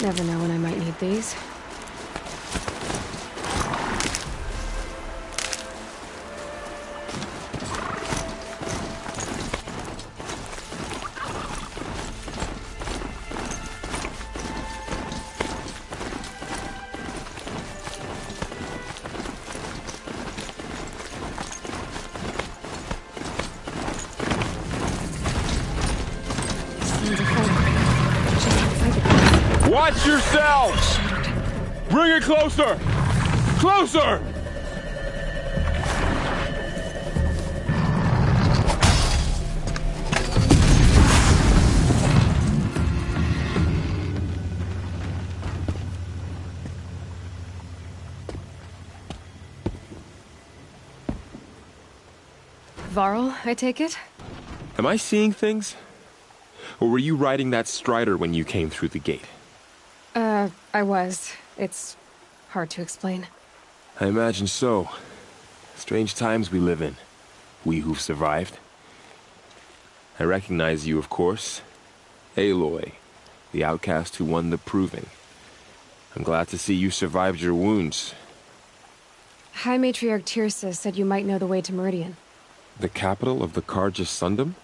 Never know when I might need these. Watch yourselves! Bring it closer! Closer! Varl, I take it? Am I seeing things? Or were you riding that strider when you came through the gate? I was. It's hard to explain. I imagine so. Strange times we live in. We who've survived. I recognize you, of course. Aloy, the outcast who won the proving. I'm glad to see you survived your wounds. High Matriarch Tirsa said you might know the way to Meridian. The capital of the Carja Sundom?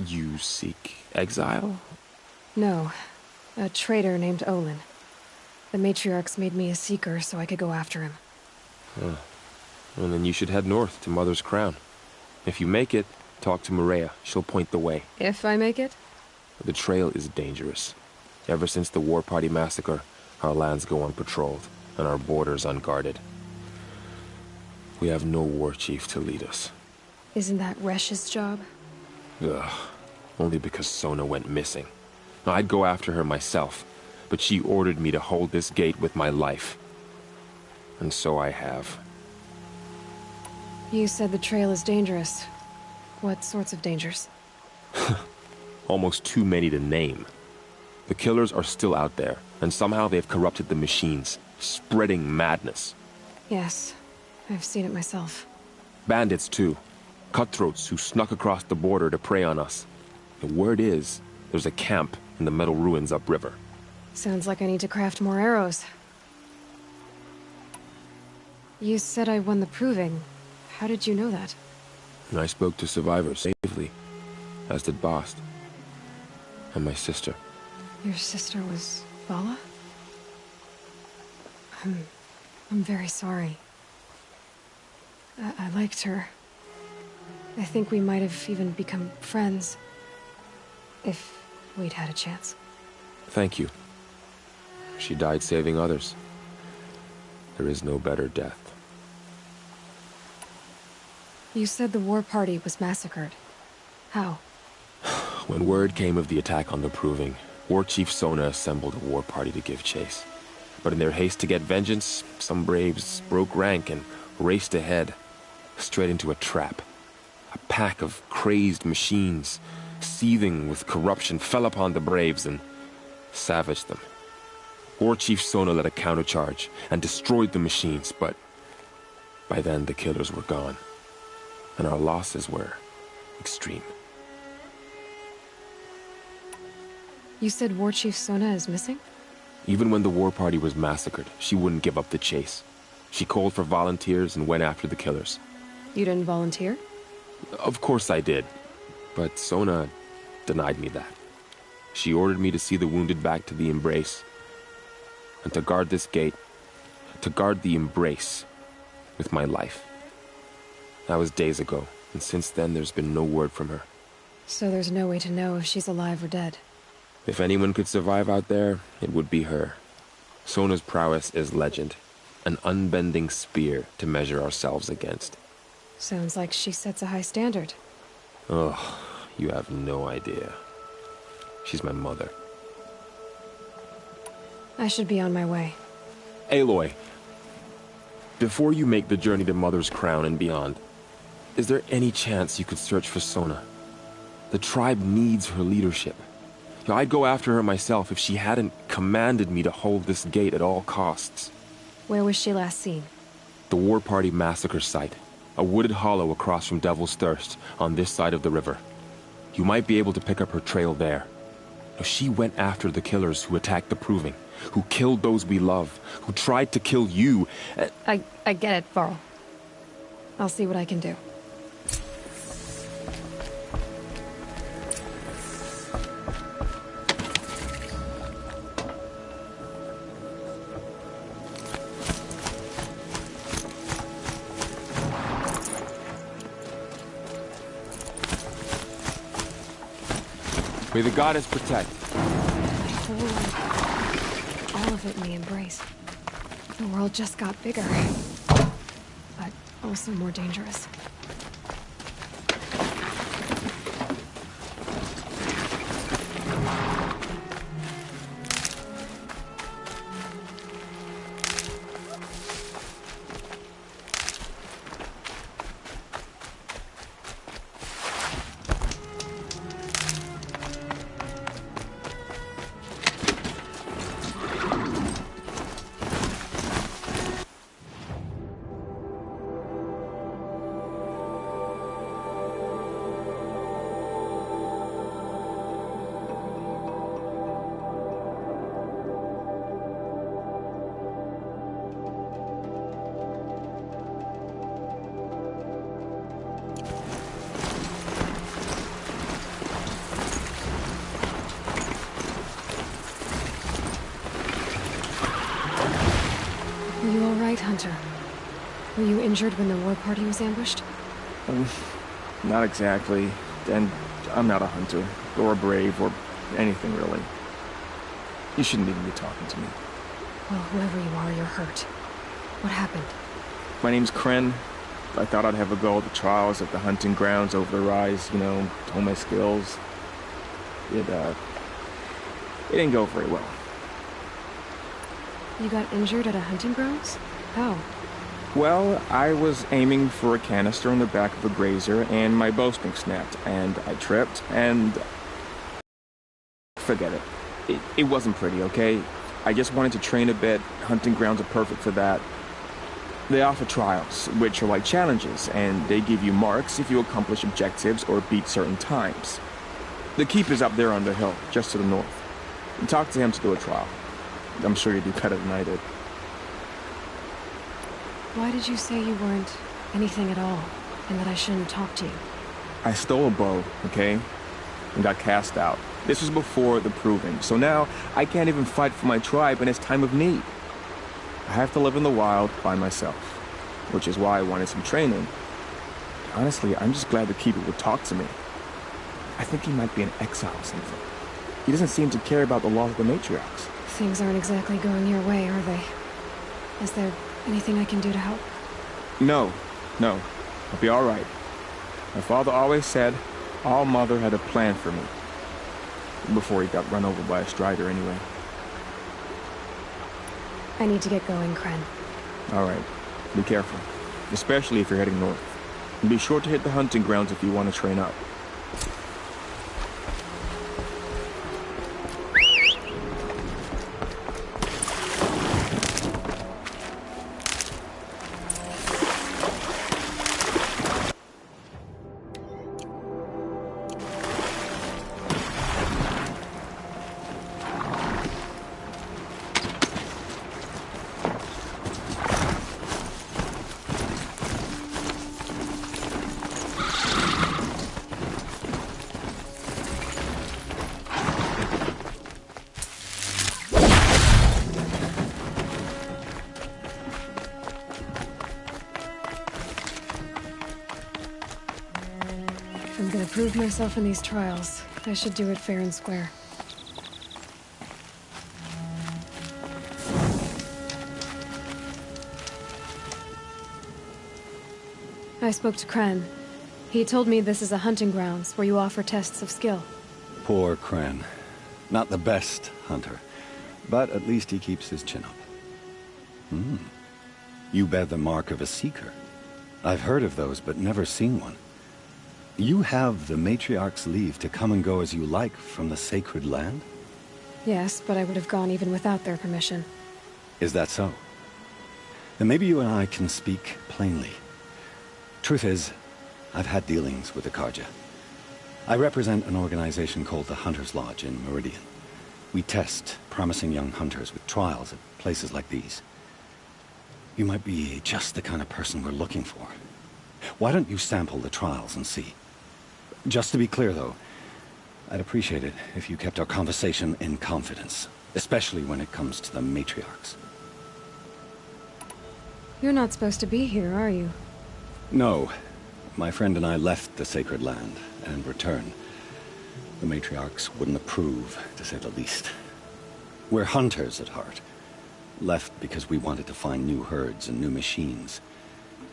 You seek exile? No. A traitor named Olin. The Matriarchs made me a seeker so I could go after him. Huh. Well, then you should head north to Mother's Crown. If you make it, talk to Maria. She'll point the way. If I make it? The trail is dangerous. Ever since the War Party massacre, our lands go unpatrolled, and our borders unguarded. We have no war chief to lead us. Isn't that Resh's job? Ugh. Only because Sona went missing. I'd go after her myself, but she ordered me to hold this gate with my life. And so I have. You said the trail is dangerous. What sorts of dangers? Almost too many to name. The killers are still out there, and somehow they've corrupted the machines, spreading madness. Yes, I've seen it myself. Bandits, too. Cutthroats who snuck across the border to prey on us. The word is, there's a camp in the metal ruins upriver. Sounds like I need to craft more arrows. You said I won the proving. How did you know that? I spoke to survivors safely, as did Bast. And my sister. Your sister was Vala? I'm very sorry. I liked her. I think we might have even become friends. If we'd had a chance. Thank you. She died saving others. There is no better death. You said the war party was massacred. How? When word came of the attack on the Proving, War Chief Sona assembled a war party to give chase. But in their haste to get vengeance, some braves broke rank and raced ahead, straight into a trap. A pack of crazed machines, seething with corruption, fell upon the braves and savaged them. War Chief Sona led a countercharge and destroyed the machines, but by then the killers were gone, and our losses were extreme. You said War Chief Sona is missing? Even when the war party was massacred, she wouldn't give up the chase. She called for volunteers and went after the killers. You didn't volunteer? Of course I did, but Sona denied me that. She ordered me to see the wounded back to the Embrace, and to guard this gate, to guard the Embrace with my life. That was days ago, and since then there's been no word from her. So there's no way to know if she's alive or dead. If anyone could survive out there, it would be her. Sona's prowess is legend, an unbending spear to measure ourselves against. Sounds like she sets a high standard. Oh, you have no idea. She's my mother. I should be on my way. Aloy, before you make the journey to Mother's Crown and beyond, is there any chance you could search for Sona? The tribe needs her leadership. I'd go after her myself if she hadn't commanded me to hold this gate at all costs. Where was she last seen? The War Party massacre site. A wooded hollow across from Devil's Thirst, on this side of the river. You might be able to pick up her trail there. No, she went after the killers who attacked the Proving, who killed those we love, who tried to kill you. I get it, Varl. I'll see what I can do. May the goddess protect. My whole life, all of it in the embrace. The world just got bigger, but also more dangerous. Are you all right, Hunter? Were you injured when the war party was ambushed? Not exactly. And I'm not a hunter, or a brave, or anything really. You shouldn't even be talking to me. Well, whoever you are, you're hurt. What happened? My name's Kren. I thought I'd have a go at the trials at the hunting grounds over the rise, you know, hone my skills. It didn't go very well. You got injured at a hunting grounds? How? Well, I was aiming for a canister on the back of a grazer, and my bowstring snapped, and I tripped, and... Forget it. It wasn't pretty, okay? I just wanted to train a bit. Hunting grounds are perfect for that. They offer trials, which are like challenges, and they give you marks if you accomplish objectives or beat certain times. The keeper's up there on the hill, just to the north. Talk to him to do a trial. I'm sure you do better than I did. Why did you say you weren't anything at all, and that I shouldn't talk to you? I stole a bow, okay? And got cast out. This was before the Proving, so now I can't even fight for my tribe in its time of need. I have to live in the wild by myself, which is why I wanted some training. Honestly, I'm just glad the keeper would talk to me. I think he might be in exile or something. He doesn't seem to care about the laws of the matriarchs. Things aren't exactly going your way, are they? Is there anything I can do to help? No. I'll be all right. My father always said All Mother had a plan for me. Before he got run over by a strider, anyway. I need to get going, Kren. All right. Be careful. Especially if you're heading north. And be sure to hit the hunting grounds if you want to train up. If I'm gonna prove myself in these trials, I should do it fair and square. I spoke to Kren. He told me this is a hunting grounds where you offer tests of skill. Poor Kren. Not the best hunter, but at least he keeps his chin up. You bear the mark of a seeker. I've heard of those, but never seen one. You have the matriarch's leave to come and go as you like from the sacred land? Yes, but I would have gone even without their permission. Is that so? Then maybe you and I can speak plainly. Truth is, I've had dealings with the Karja. I represent an organization called the Hunter's Lodge in Meridian. We test promising young hunters with trials at places like these. You might be just the kind of person we're looking for. Why don't you sample the trials and see? Just to be clear, though, I'd appreciate it if you kept our conversation in confidence, especially when it comes to the matriarchs. You're not supposed to be here, are you? No. My friend and I left the sacred land and returned. The matriarchs wouldn't approve, to say the least. We're hunters at heart. Left because we wanted to find new herds and new machines.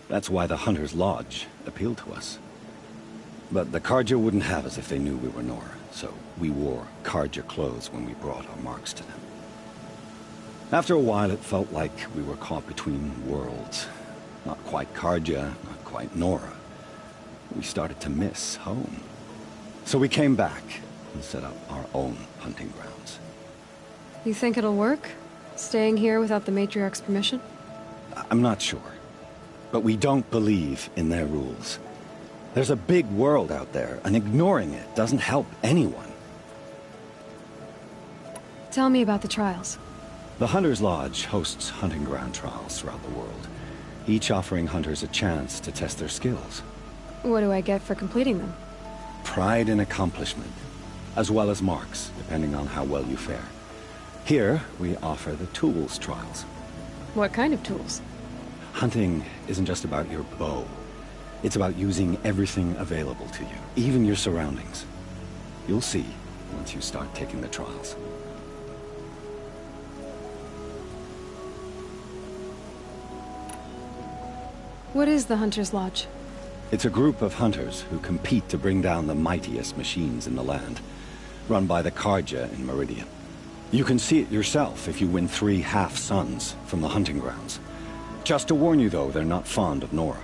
That's why the Hunter's Lodge appealed to us. But the Carja wouldn't have us if they knew we were Nora, so we wore Carja clothes when we brought our marks to them. After a while, it felt like we were caught between worlds. Not quite Carja, not quite Nora. We started to miss home. So we came back and set up our own hunting grounds. You think it'll work? Staying here without the matriarch's permission? I'm not sure. But we don't believe in their rules. There's a big world out there, and ignoring it doesn't help anyone. Tell me about the trials. The Hunter's Lodge hosts hunting ground trials throughout the world, each offering hunters a chance to test their skills. What do I get for completing them? Pride in accomplishment, as well as marks, depending on how well you fare. Here, we offer the tools trials. What kind of tools? Hunting isn't just about your bow. It's about using everything available to you, even your surroundings. You'll see once you start taking the trials. What is the Hunter's Lodge? It's a group of hunters who compete to bring down the mightiest machines in the land, run by the Carja in Meridian. You can see it yourself if you win 3 half-suns from the hunting grounds. Just to warn you, though, they're not fond of Nora.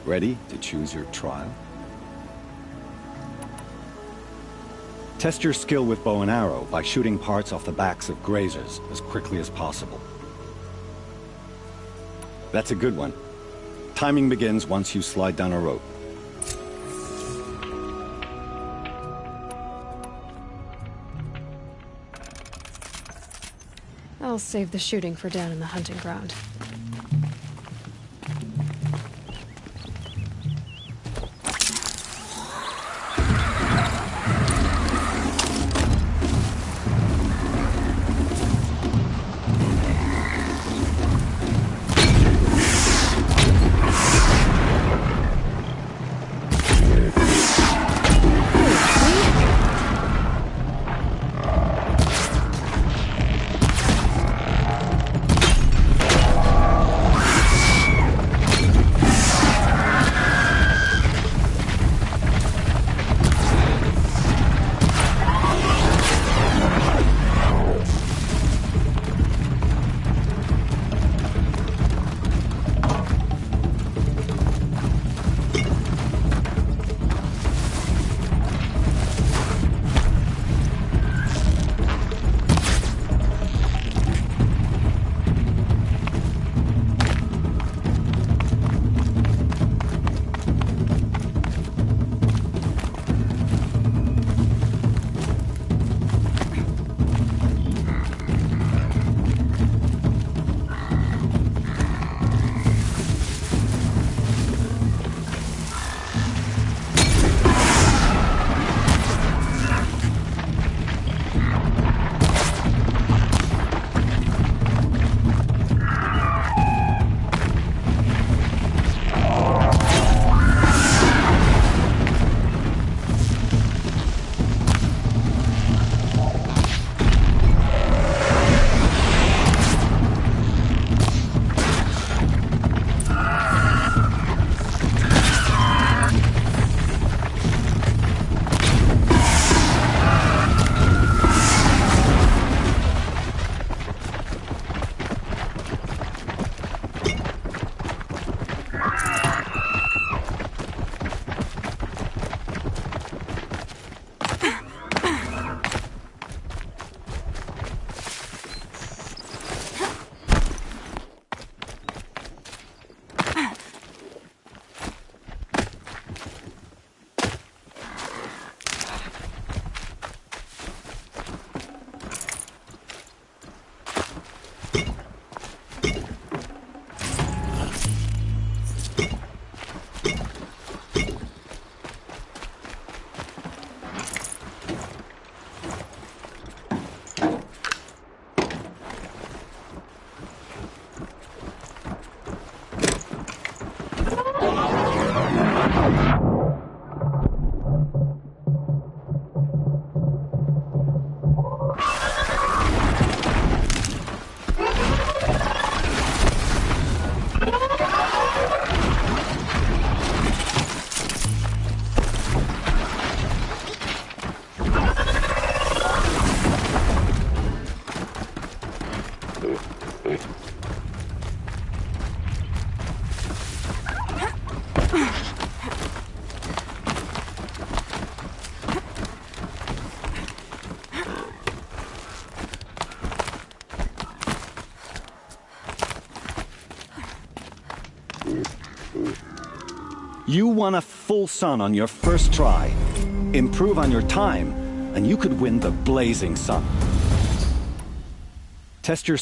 Ready to choose your trial? Test your skill with bow and arrow by shooting parts off the backs of grazers as quickly as possible. That's a good one. Timing begins once you slide down a rope. I'll save the shooting for down in the hunting ground. You won a full sun on your first try. Improve on your time, and you could win the Blazing Sun. Test your...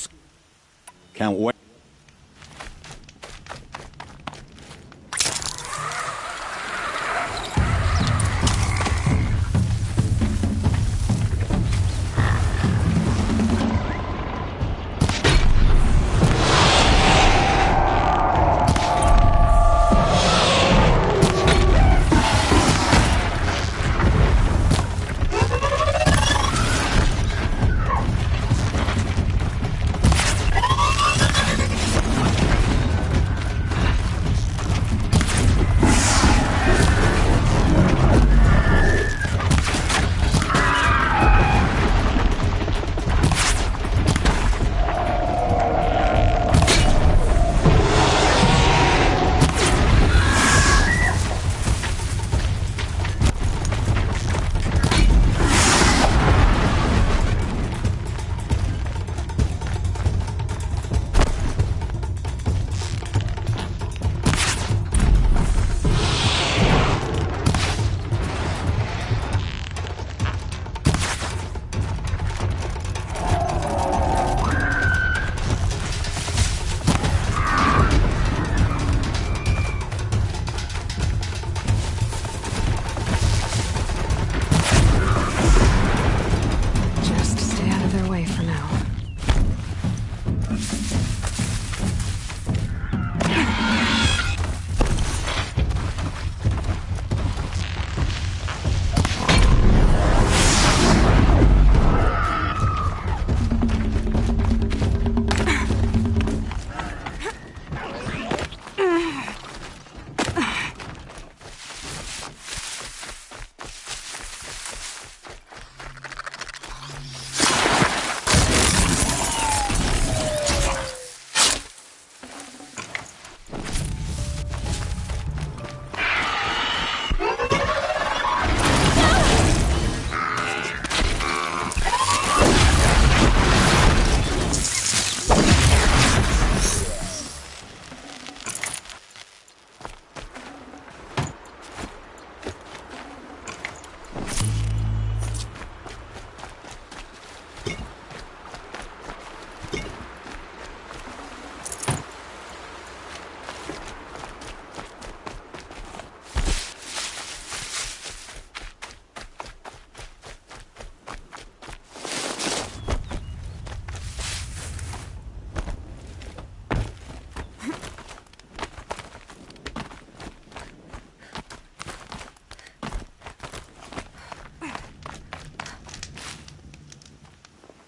Can't wait.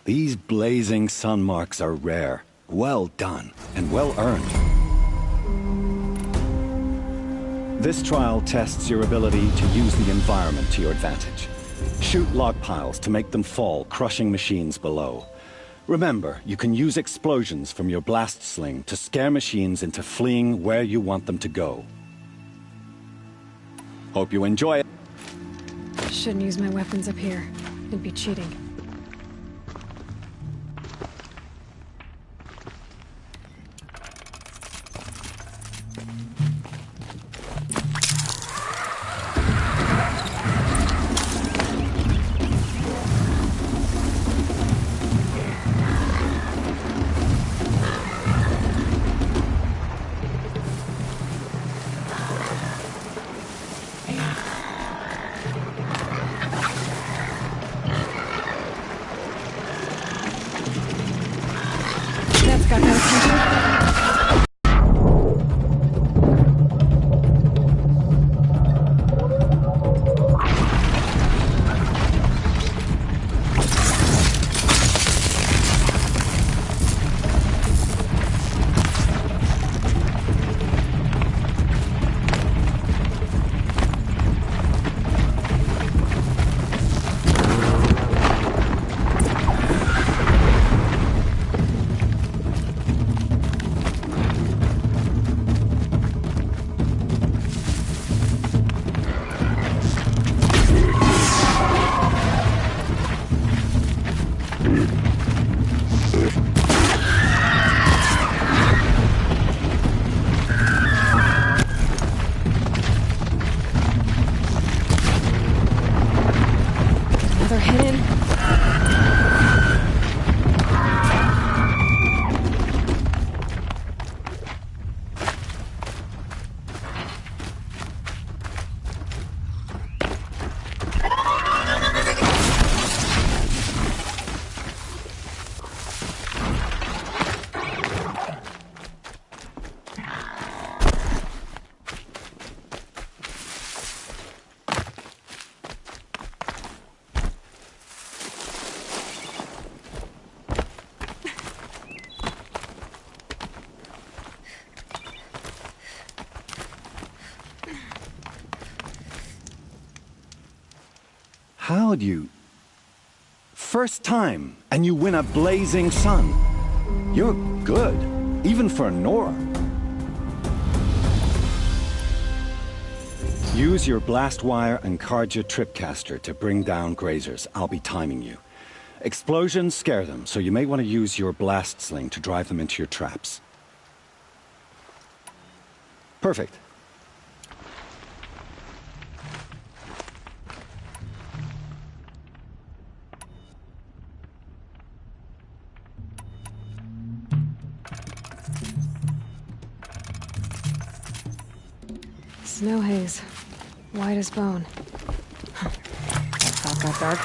These blazing sun marks are rare. Well done, and well earned. This trial tests your ability to use the environment to your advantage. Shoot log piles to make them fall, crushing machines below. Remember, you can use explosions from your blast sling to scare machines into fleeing where you want them to go. Hope you enjoy it. Shouldn't use my weapons up here. It'd be cheating. How'd you... First time, and you win a blazing sun. You're good, even for Nora. Use your blast wire and Carja tripcaster to bring down grazers. I'll be timing you. Explosions scare them, so you may want to use your blast sling to drive them into your traps. Perfect. Snow haze. White as bone. Not that dark.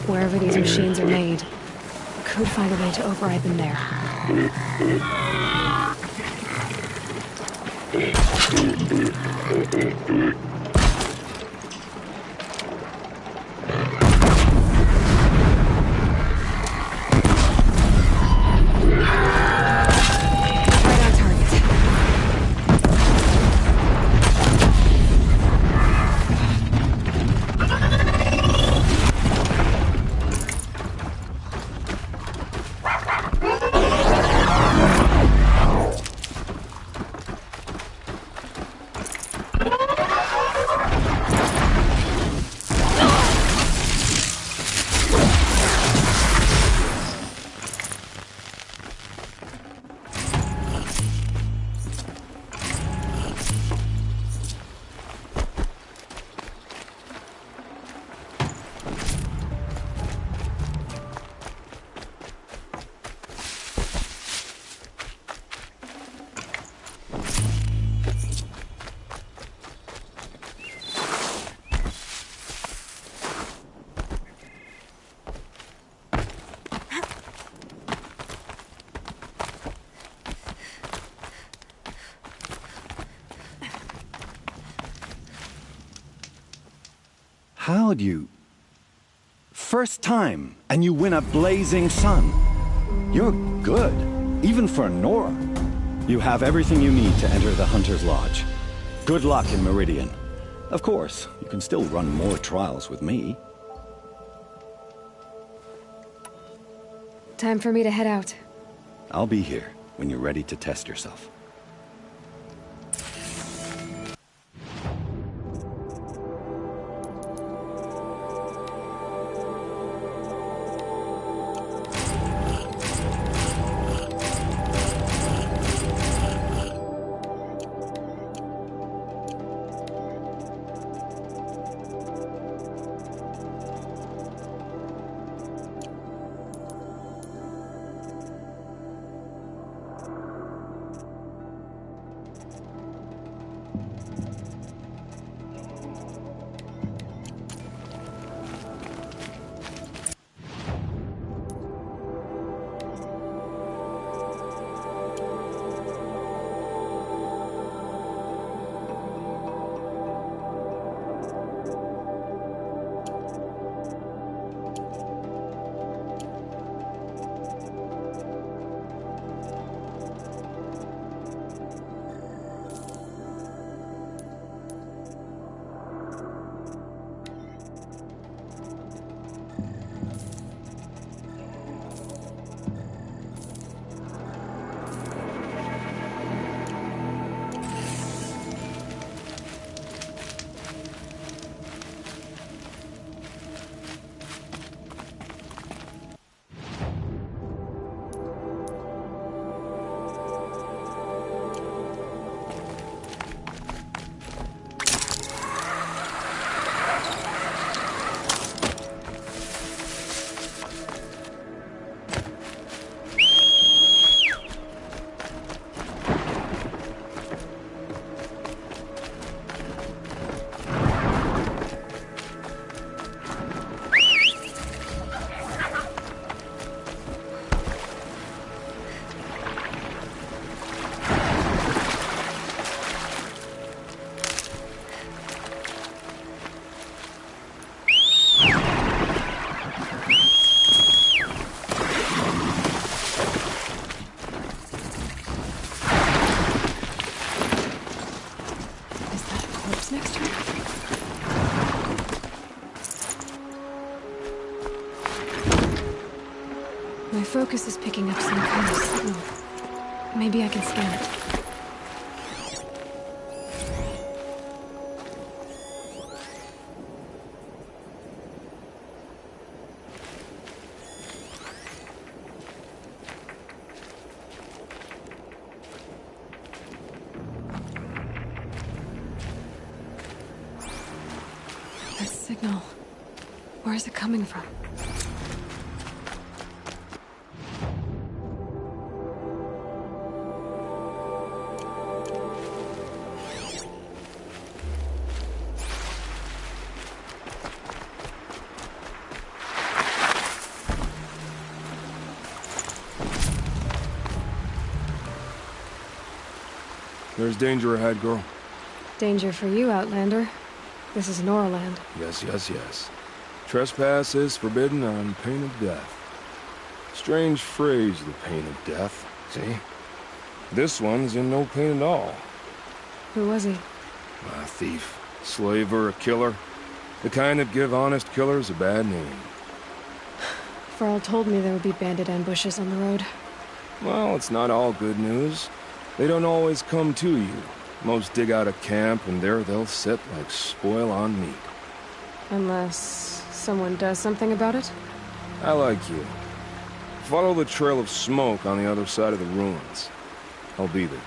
Wherever these machines are made, could find a way to override them there. Right on target. How'd you... First time, and you win a blazing sun. You're good, even for Nora. You have everything you need to enter the Hunter's Lodge. Good luck in Meridian. Of course, you can still run more trials with me. Time for me to head out. I'll be here when you're ready to test yourself. next turn? My focus is picking up some kind of signal. Maybe I can scan it. That signal. Where is it coming from? There's danger ahead, girl. Danger for you, Outlander. This is Norland. Yes, yes, yes. Trespass is forbidden on pain of death. Strange phrase, the pain of death, see? This one's in no pain at all. Who was he? A thief, slaver, a killer. The kind that give honest killers a bad name. Farrell told me there would be bandit ambushes on the road. Well, it's not all good news. They don't always come to you. Most dig out a camp, and there they'll sit like spoil on meat. Unless someone does something about it? I like you. Follow the trail of smoke on the other side of the ruins. I'll be there.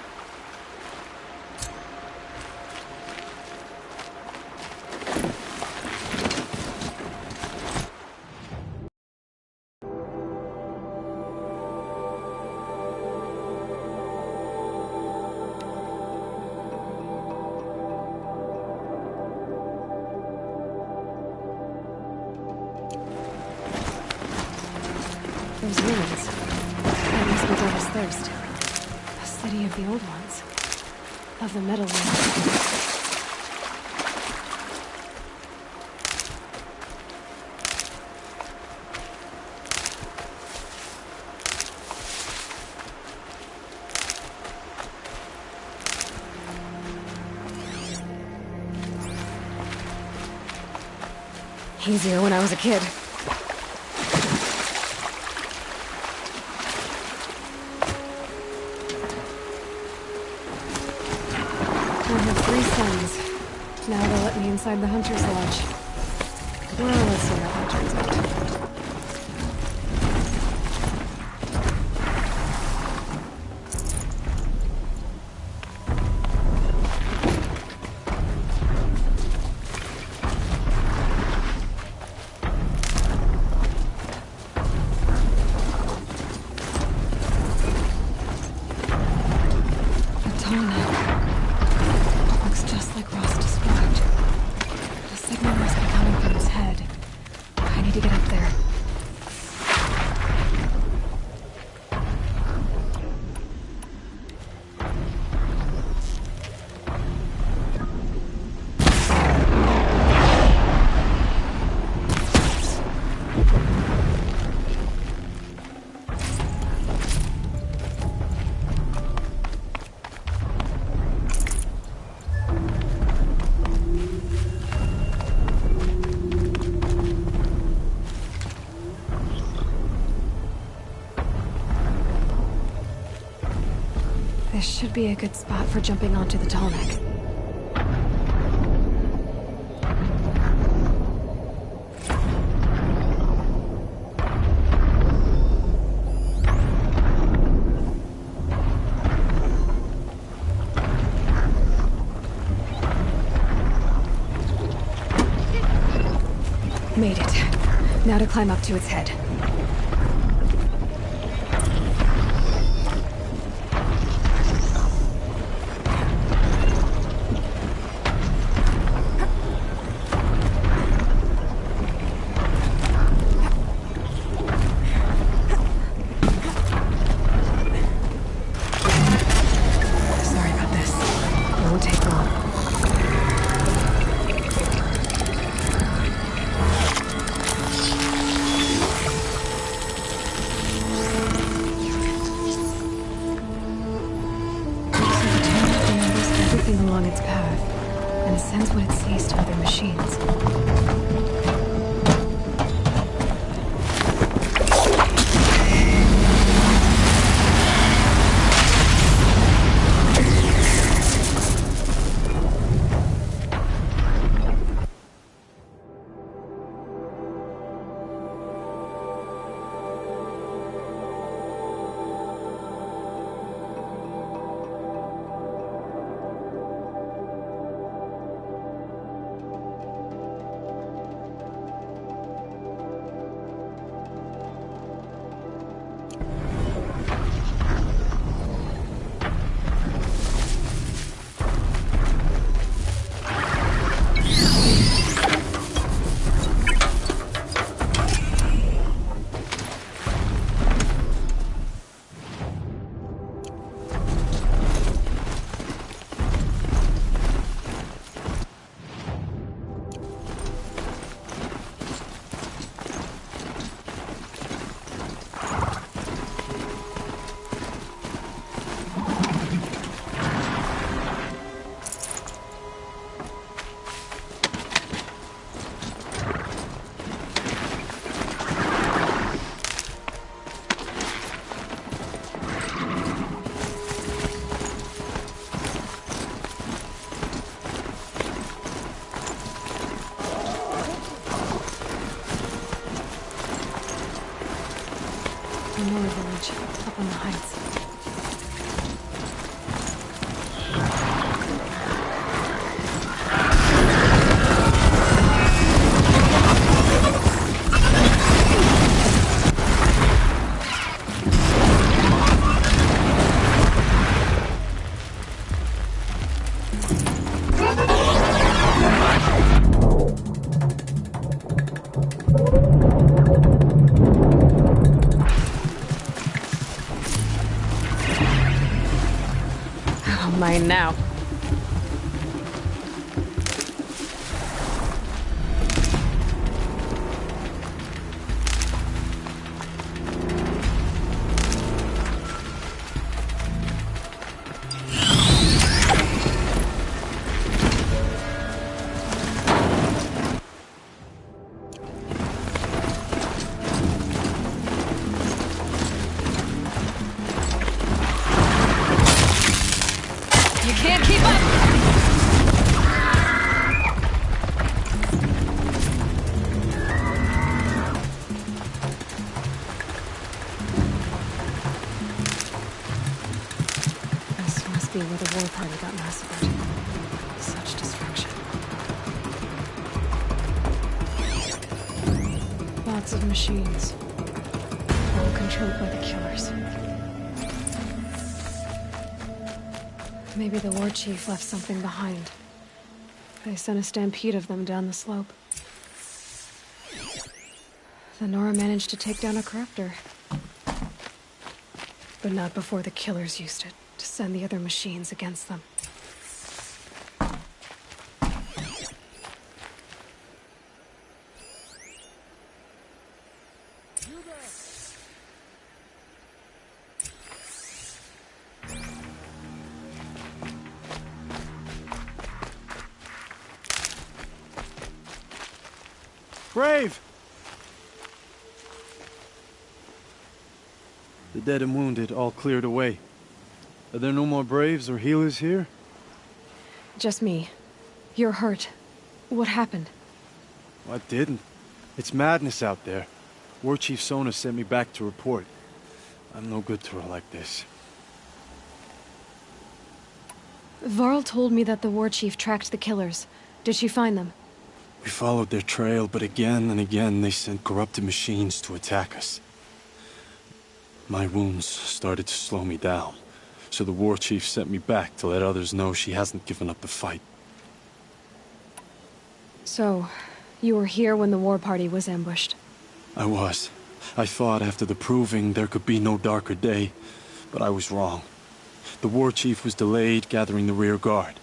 Those ruins. That must be Devil's Thirst. A city of the old ones. Of the metal ones. Easier when I was a kid. I have 3 sons. Now they'll let me inside the Hunter's Lodge. Well, let's see how that turns out. This should be a good spot for jumping onto the tall neck. Made it. Now to climb up to its head. sends what it sees to other machines. Another village, up on the heights. Mine now. Can't keep up! This must be where the war party got massacred. Such destruction. Lots of machines. All controlled by the killers. Maybe the war chief left something behind. They sent a stampede of them down the slope. The Nora managed to take down a crafter. But not before the killers used it to send the other machines against them. Brave! The dead and wounded all cleared away. Are there no more Braves or healers here? Just me. You're hurt. What happened? I didn't. It's madness out there. War Chief Sona sent me back to report. I'm no good to her like this. Varl told me that the war chief tracked the killers. Did she find them? We followed their trail, but again and again they sent corrupted machines to attack us. My wounds started to slow me down, so the war chief sent me back to let others know she hasn't given up the fight. So, you were here when the war party was ambushed? I was. I thought after the proving there could be no darker day, but I was wrong. The war chief was delayed gathering the rear guard.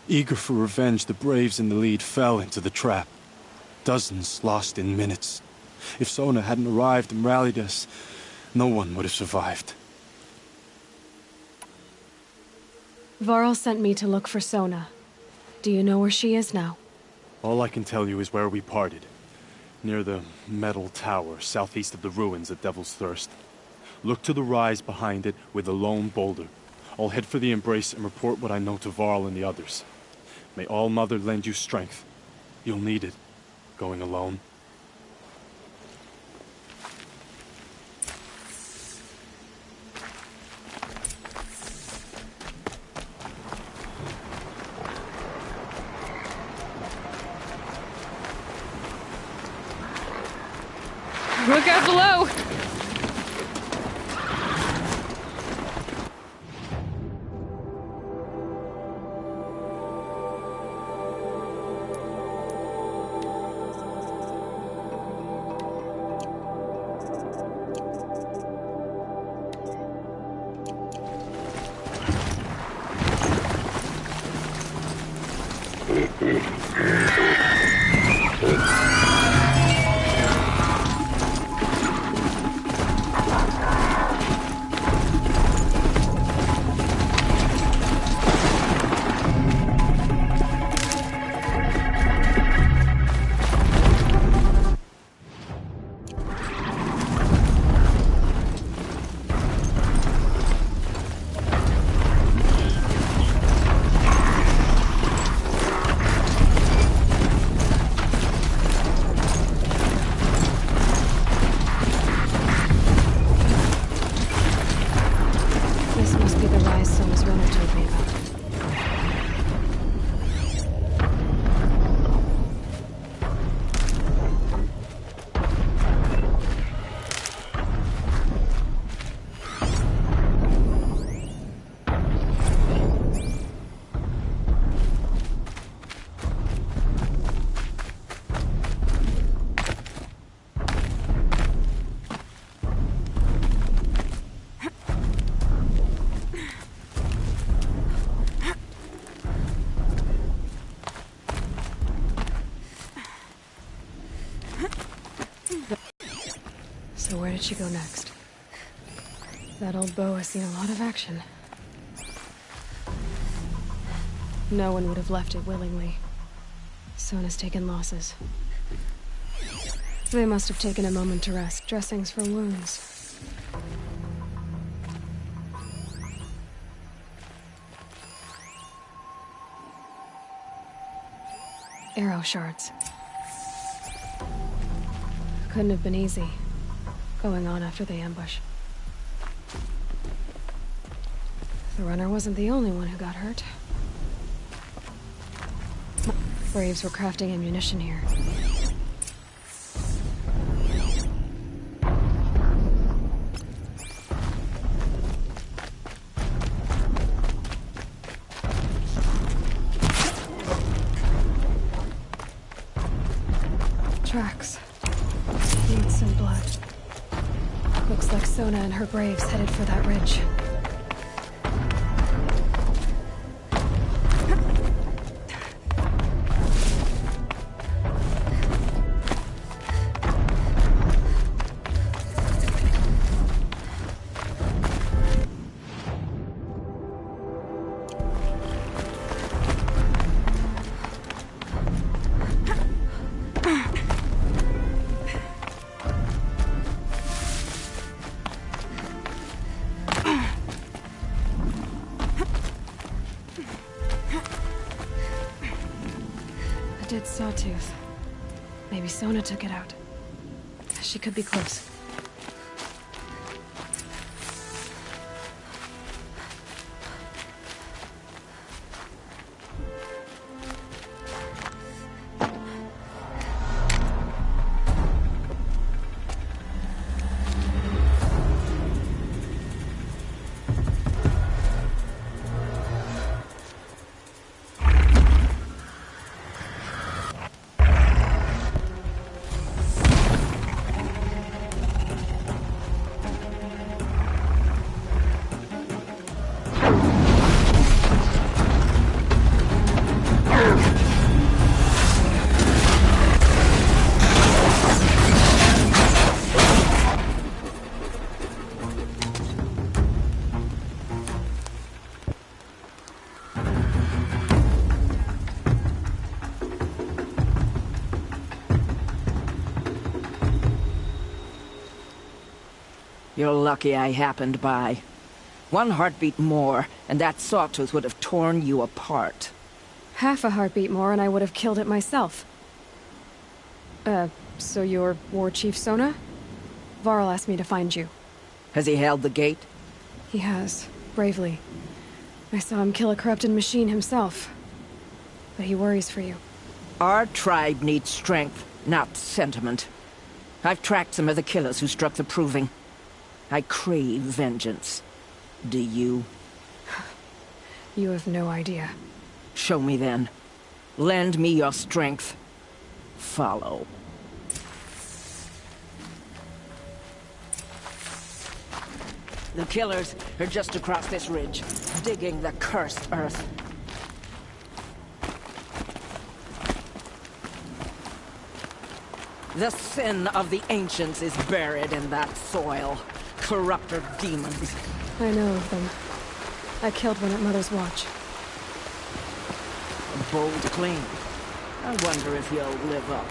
Eager for revenge, the Braves in the lead fell into the trap. Dozens lost in minutes. If Sona hadn't arrived and rallied us, no one would have survived. Varl sent me to look for Sona. Do you know where she is now? All I can tell you is where we parted. Near the metal tower, southeast of the ruins at Devil's Thirst. Look to the rise behind it with a lone boulder. I'll head for the embrace and report what I know to Varl and the others. May All Mother lend you strength. You'll need it, going alone. Look out below! So where did she go next? That old bow has seen a lot of action. No one would have left it willingly. Sona's taken losses. They must have taken a moment to rest. Dressings for wounds. Arrow shards. Couldn't have been easy, going on after the ambush. The runner wasn't the only one who got hurt. Braves were crafting ammunition here. Tracks. Need some blood. Looks like Sona and her braves headed for that ridge. Dead sawtooth. Maybe Sona took it out. She could be close. You're lucky I happened by. One heartbeat more, and that sawtooth would have torn you apart. Half a heartbeat more and I would have killed it myself. So you're War Chief Sona? Varl asked me to find you. Has he held the gate? He has, bravely. I saw him kill a corrupted machine himself. But he worries for you. Our tribe needs strength, not sentiment. I've tracked some of the killers who struck the Proving. I crave vengeance. Do you? You have no idea. Show me then. Lend me your strength. Follow. The killers are just across this ridge, digging the cursed earth. The sin of the ancients is buried in that soil. Corrupter demons. I know of them. I killed one at Mother's Watch. A bold claim. I wonder if you'll live up.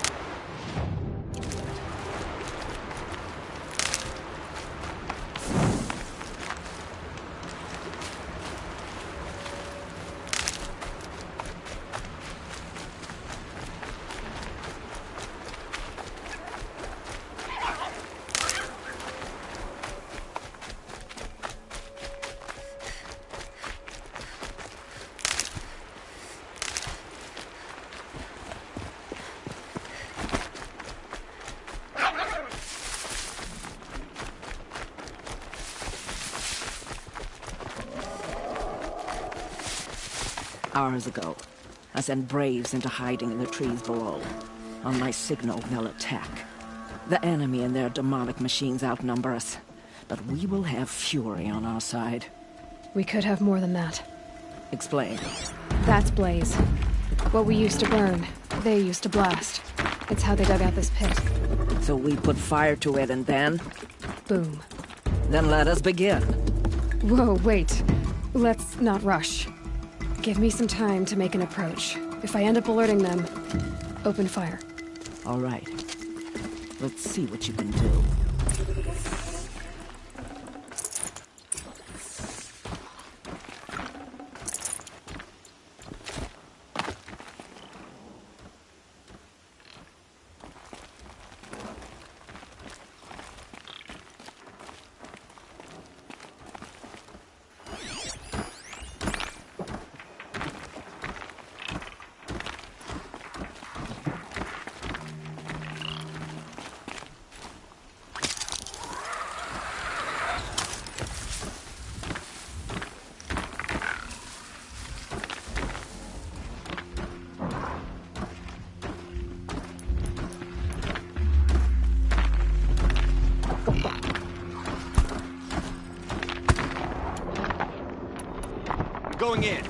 Hours ago, I sent Braves into hiding in the trees below. On my signal, they'll attack. The enemy and their demonic machines outnumber us, but we will have fury on our side. We could have more than that. Explain. That's Blaze. What we used to burn, they used to blast. It's how they dug out this pit. So we put fire to it and then? Boom. Then let us begin. Whoa, wait. Let's not rush. Give me some time to make an approach. If I end up alerting them, open fire. All right. Let's see what you can do. Going in.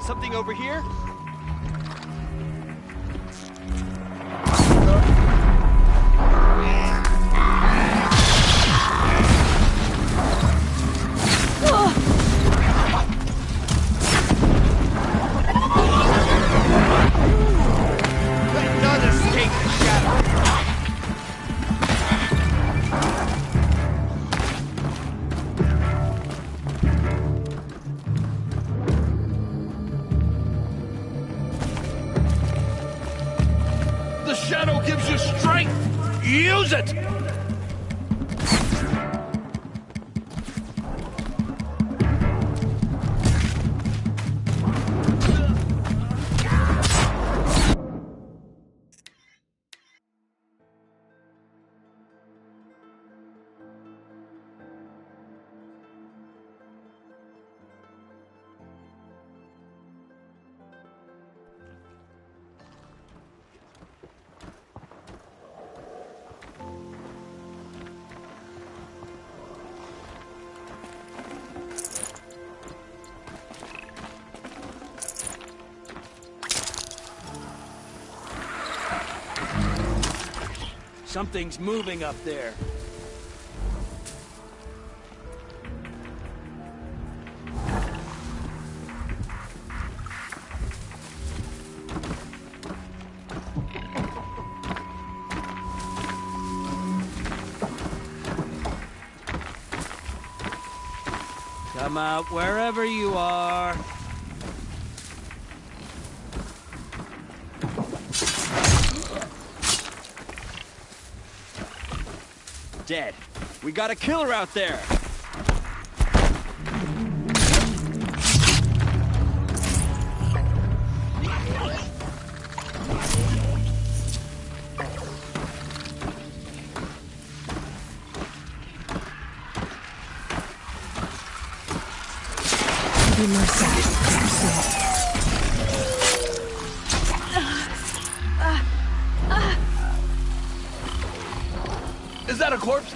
Something over here? None escape the shadow. The shadow gives you strength! Use it! Something's moving up there. Come out wherever you are. Dead. We got a killer out there. Be mercy. Is that a corpse?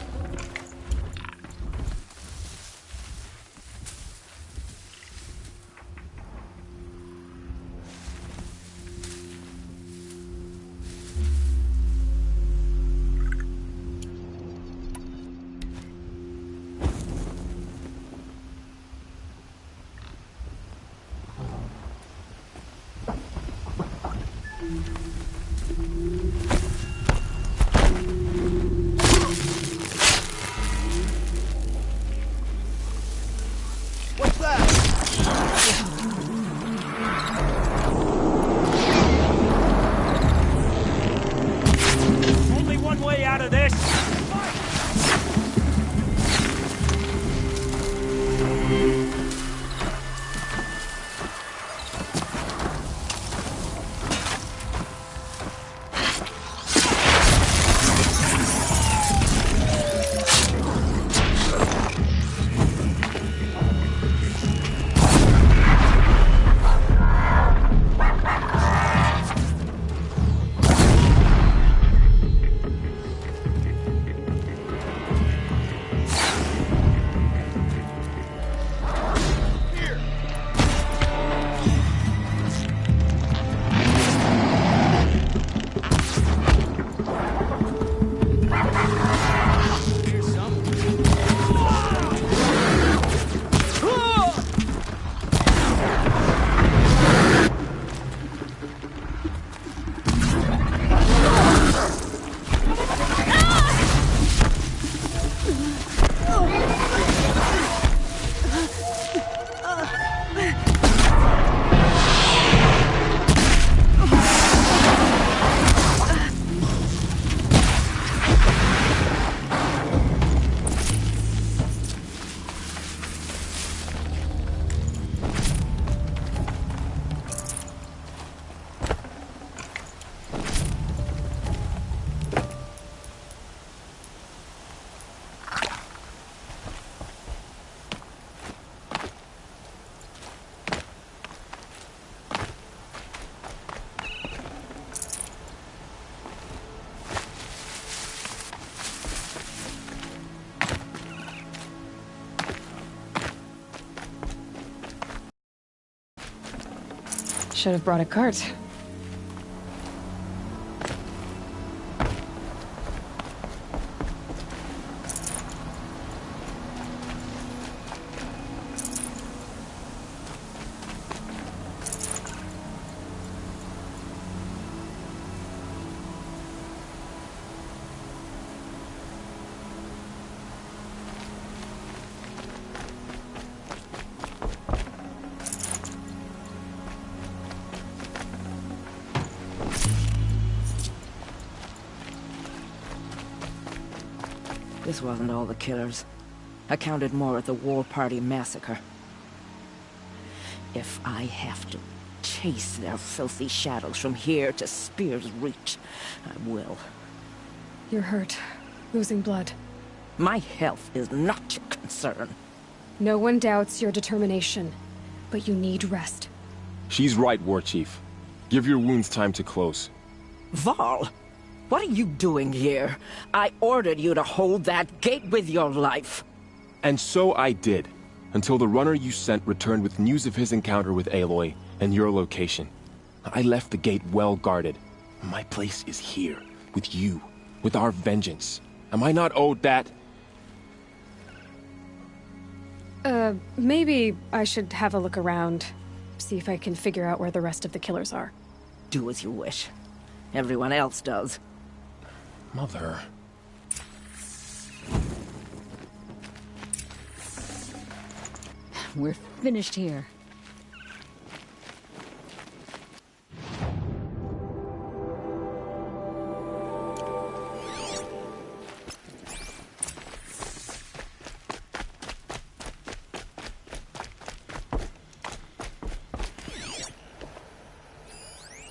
What's that? Only one way out of this. Should have brought a cart. This wasn't all the killers. I counted more at the War Party massacre. If I have to chase their filthy shadows from here to Spear's Reach, I will. You're hurt. Losing blood. My health is not your concern. No one doubts your determination, but you need rest. She's right, War Chief. Give your wounds time to close. Varl, what are you doing here? I ordered you to hold that gate with your life. And so I did, until the runner you sent returned with news of his encounter with Aloy and your location. I left the gate well guarded. My place is here, with you. with our vengeance. Am I not owed that? Maybe I should have a look around. See if I can figure out where the rest of the killers are. Do as you wish. Everyone else does. Mother... We're finished here.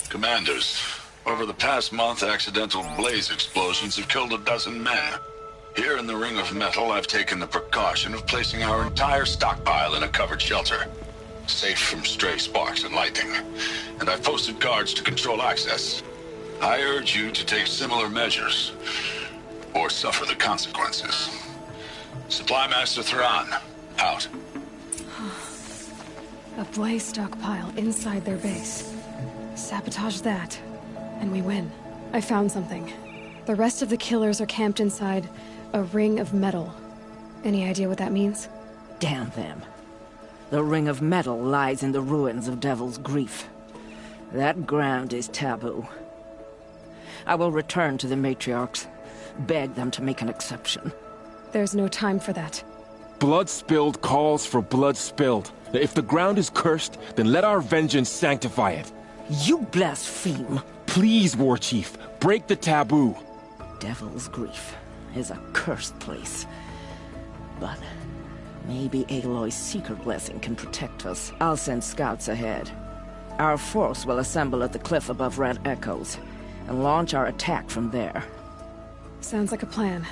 Commanders, over the past month, accidental blaze explosions have killed 12 men. Here in the Ring of Metal, I've taken the precaution of placing our entire stockpile in a covered shelter, safe from stray sparks and lightning, and I've posted guards to control access. I urge you to take similar measures, or suffer the consequences. Supply Master Thran, out. A blaze stockpile inside their base. Sabotage that, and we win. I found something. The rest of the killers are camped inside a ring of metal. Any idea what that means? Damn them. The Ring of Metal lies in the ruins of Devil's Grief. That ground is taboo. I will return to the matriarchs, beg them to make an exception. There's no time for that. Blood spilled calls for blood spilled. If the ground is cursed, then let our vengeance sanctify it. You blaspheme! Please, War Chief, break the taboo. Devil's Grief is a cursed place. But maybe Aloy's secret blessing can protect us. I'll send scouts ahead. Our force will assemble at the cliff above Red Echoes, and launch our attack from there. Sounds like a plan.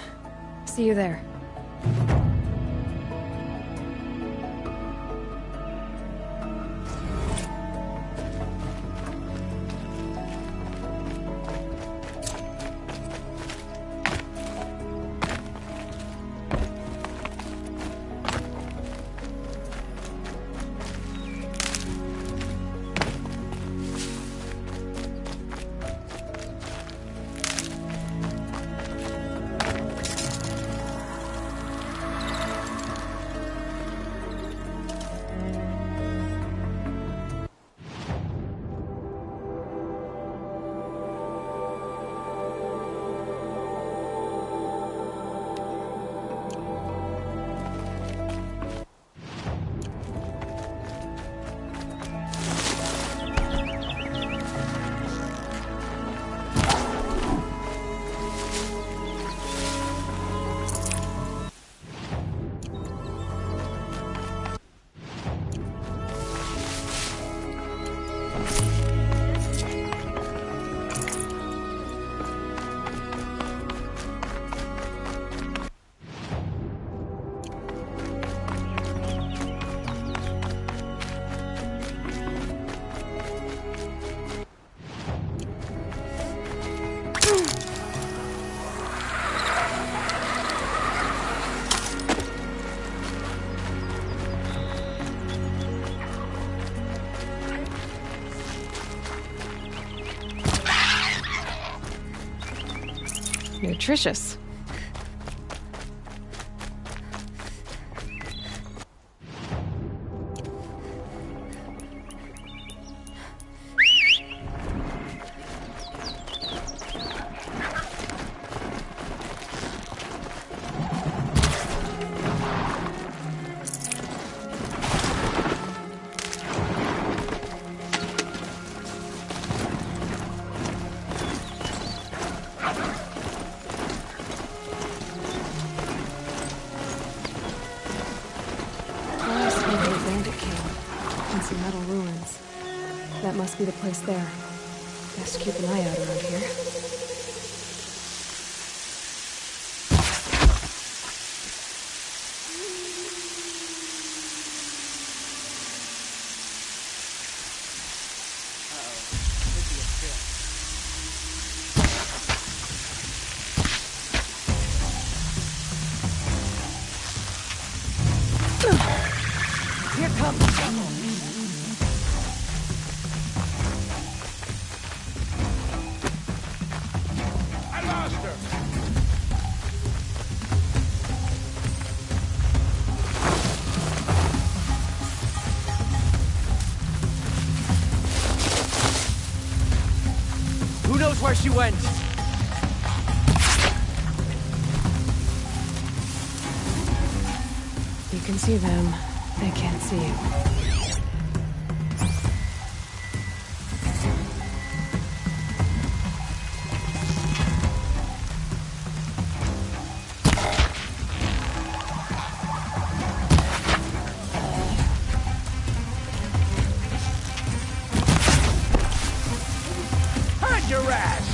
See you there. Nutritious. Metal ruins. That must be the place there. Best keep an eye out around here. Here comes someone. I lost her! knows where she went. You can see them. They can't see you. Hide your ass!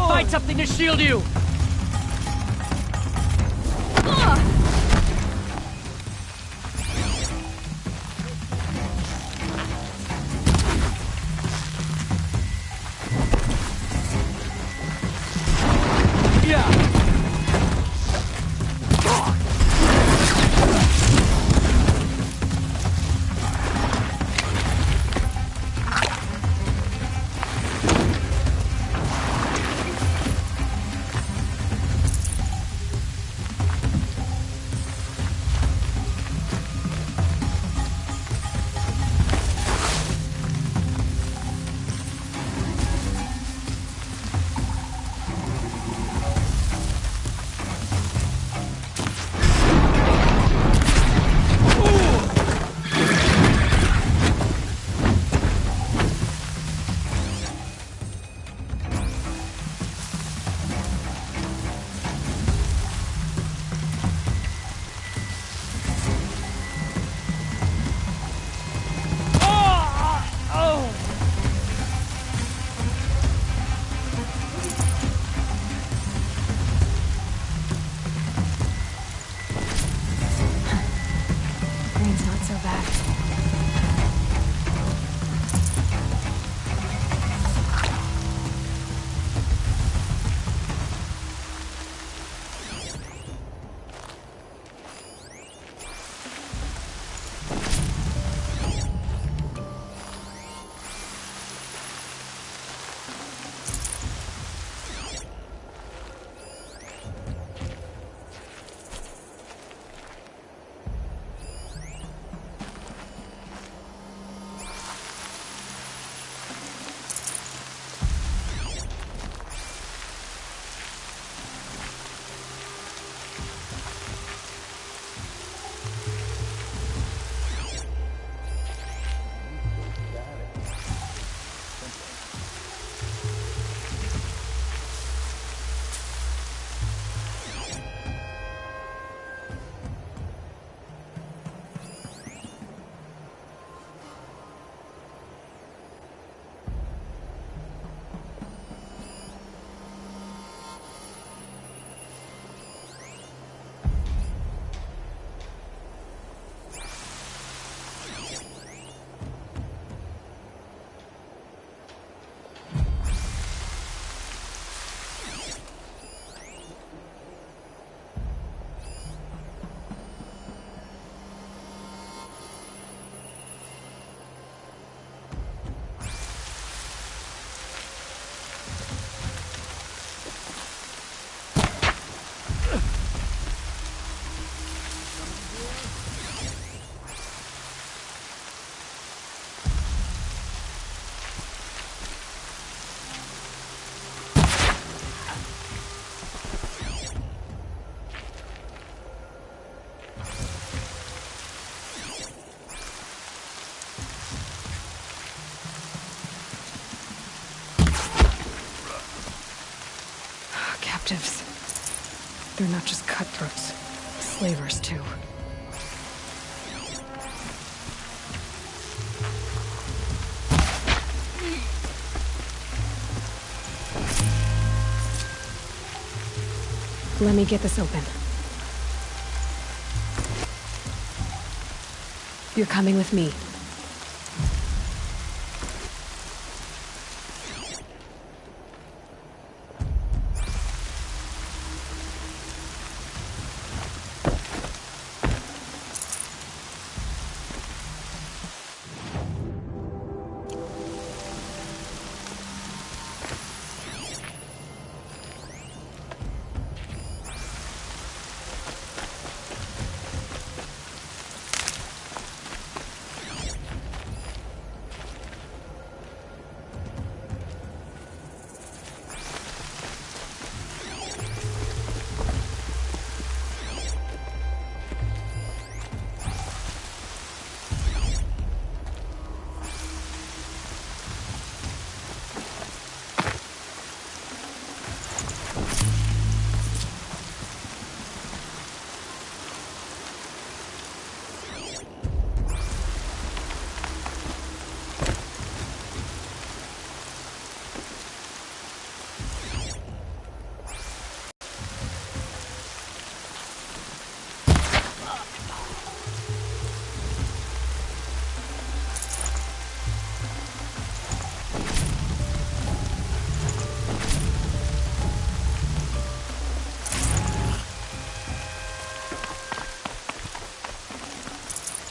Find something to shield you! Green's not so bad. captives. They're not just cutthroats. Slavers, too. Let me get this open. You're coming with me.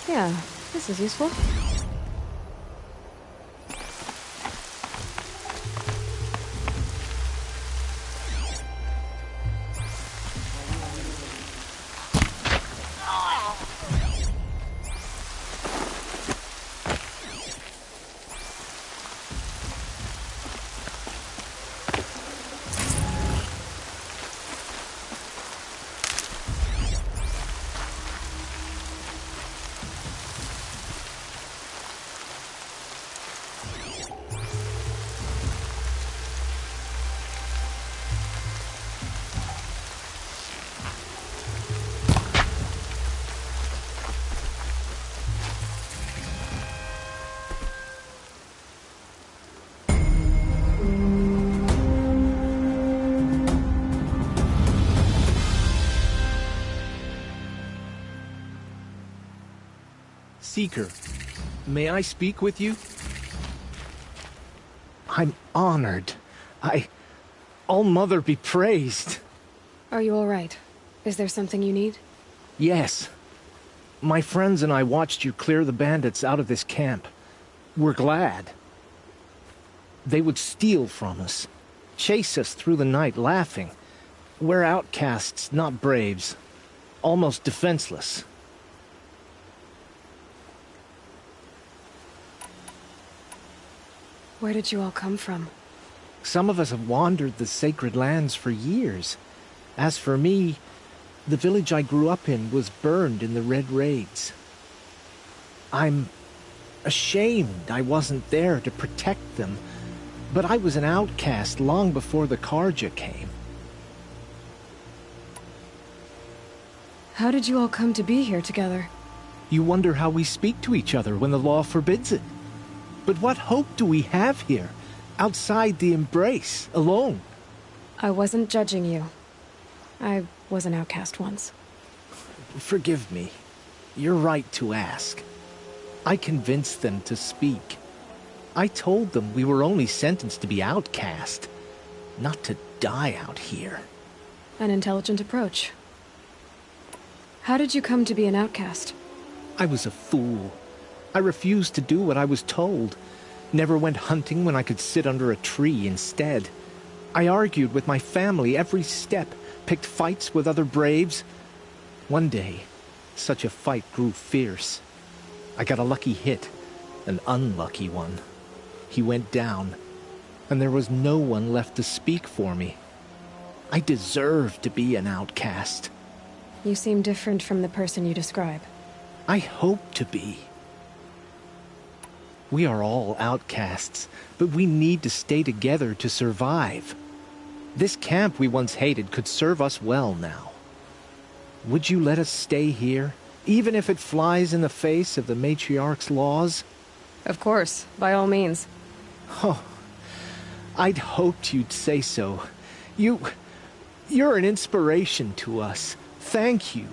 Yeah, this is useful. Seeker, may I speak with you? I'm honored. All-Mother be praised. Are you all right? Is there something you need? Yes. My friends and I watched you clear the bandits out of this camp. We're glad. They would steal from us, chase us through the night laughing. We're outcasts, not braves. Almost defenseless. Where did you all come from? Some of us have wandered the sacred lands for years. As for me, the village I grew up in was burned in the Red Raids. I'm ashamed I wasn't there to protect them, but I was an outcast long before the Karja came. How did you all come to be here together? You wonder how we speak to each other when the law forbids it. But what hope do we have here, outside the embrace, alone? I wasn't judging you. I was an outcast once. Forgive me. You're right to ask. I convinced them to speak. I told them we were only sentenced to be outcast, not to die out here. An intelligent approach. How did you come to be an outcast? I was a fool. I refused to do what I was told. Never went hunting when I could sit under a tree instead. I argued with my family every step, picked fights with other braves. One day, such a fight grew fierce. I got a lucky hit, an unlucky one. He went down, and there was no one left to speak for me. I deserved to be an outcast. You seem different from the person you describe. I hope to be. We are all outcasts, but we need to stay together to survive. This camp we once hated could serve us well now. Would you let us stay here, even if it flies in the face of the matriarch's laws? Of course, by all means. Oh, I'd hoped you'd say so. You're an inspiration to us. Thank you.